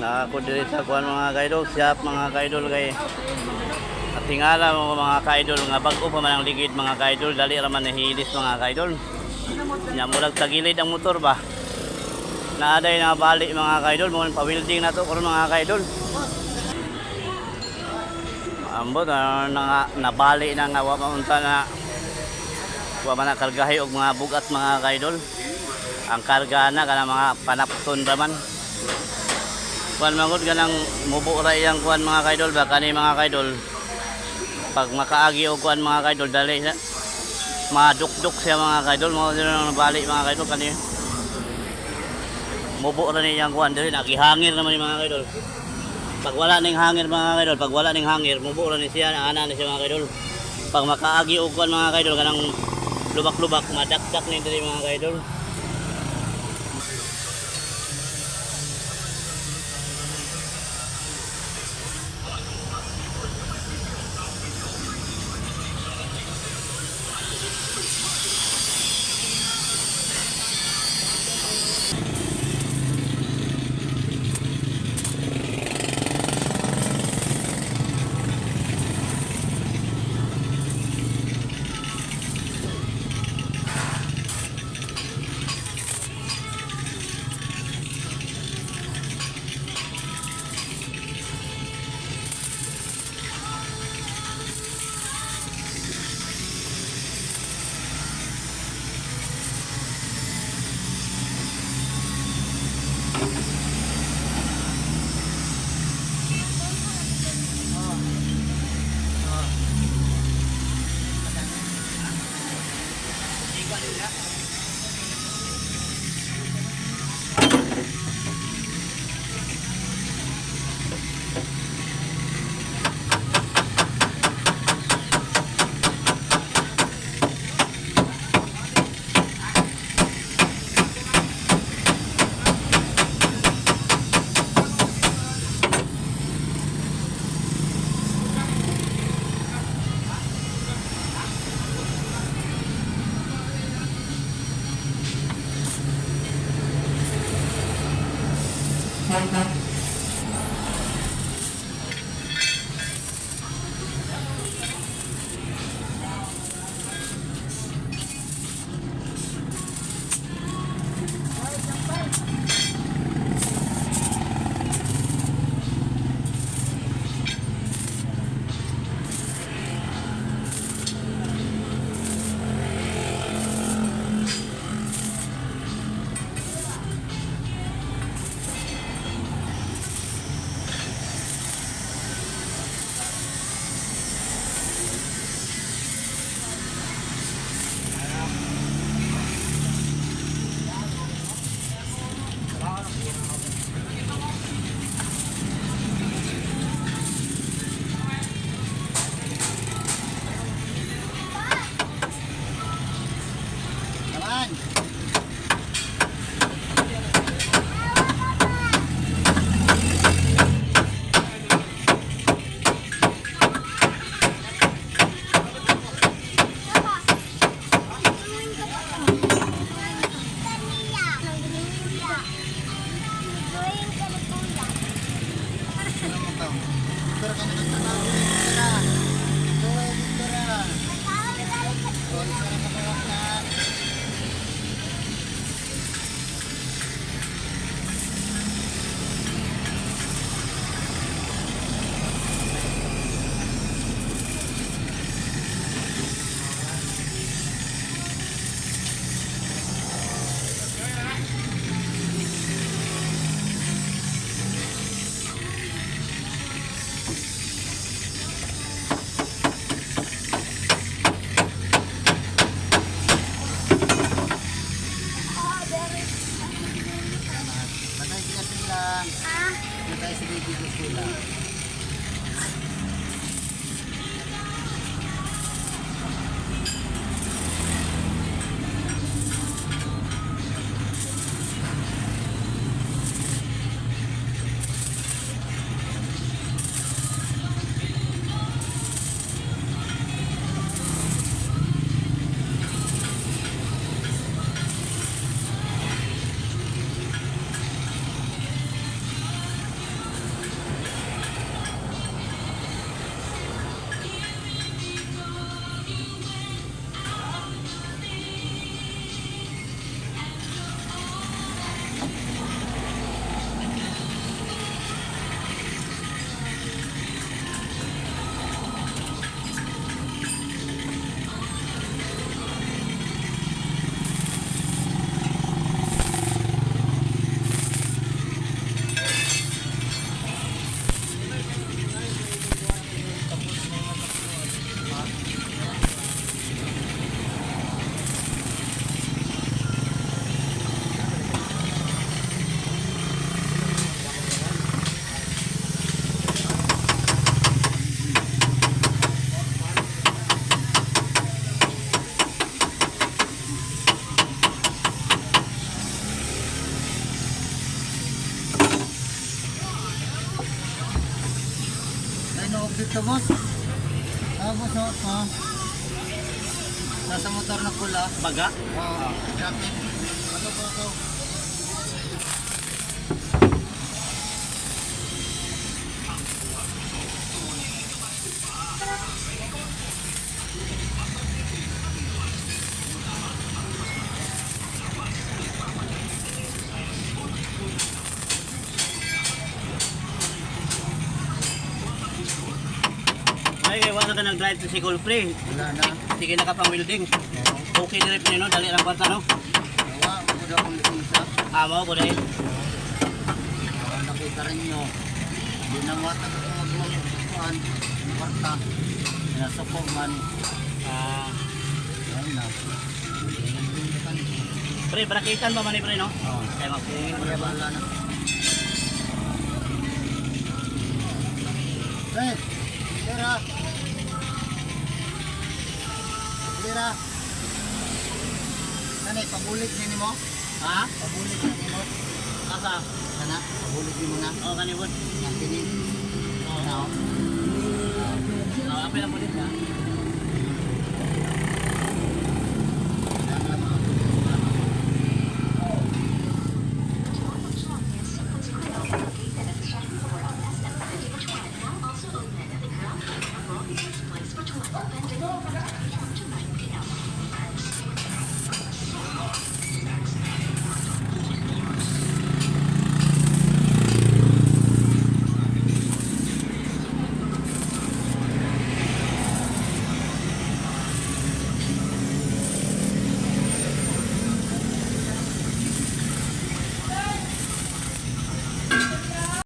Na ako diri sa kuan mga kaidol, shop mga kaidol kay at tingala mo mga kaidol nga bag-o pa man ang ligid mga kaidol, dali ra man nahilis mga kaidol. Nya mulag tagilid ang motor ba. Naaday na bali mga kaidol, mo pa-welding na to karon mga kaidol. Ambot na nabali na nga wa maunta na wa man kargahay og mga bugat mga kaidol. Ang karga na kana mga panapton raman. Kuan mangod ganang mubo ra iyang kuan mga kaidol ba kani mga kaidol. Pag makaagi og kuan mga kaidol dali na madukduk siya mga kaidol mo na nabali mga kaidol kani. Mubo ra ni iyang kuan dili nagihangir naman mga kaidol. Pag wala ning hangir mga kaidol, pag wala ning hangir mubo ra ni siya ana ni siya mga kaidol. Pag makaagi og kuan mga kaidol kanang lubak-lubak madakdak ni diri mga kaidol. Ano dito boss? Boss ha? Nasa motor na pula. Baga? Oo. Jacket. Ano ba ito? Ay, wala ka nag-drive to Sikol Pre. Wala na. Sige na ka pang building. Okay na rin no, dali lang kwarta no. Wala. Kuda kong lisensya. Amo ko dahil. Nakita rin nyo. Hindi na matag ako magmagpuan. Kwarta. Nasuko man. Yan na. Pre, brakitan ba man ni Pre no? Oo. Kaya mag-pungin mo Kaya ba? wala na. Hey! Lira! Lira! Nanay, pabulit din mo? Ha? Pabulit din mo? Asa? Sana, pabulit din mo na. Oh, kanibot. Yan, tinin. Oo. Ano? Apil ang pulit ha.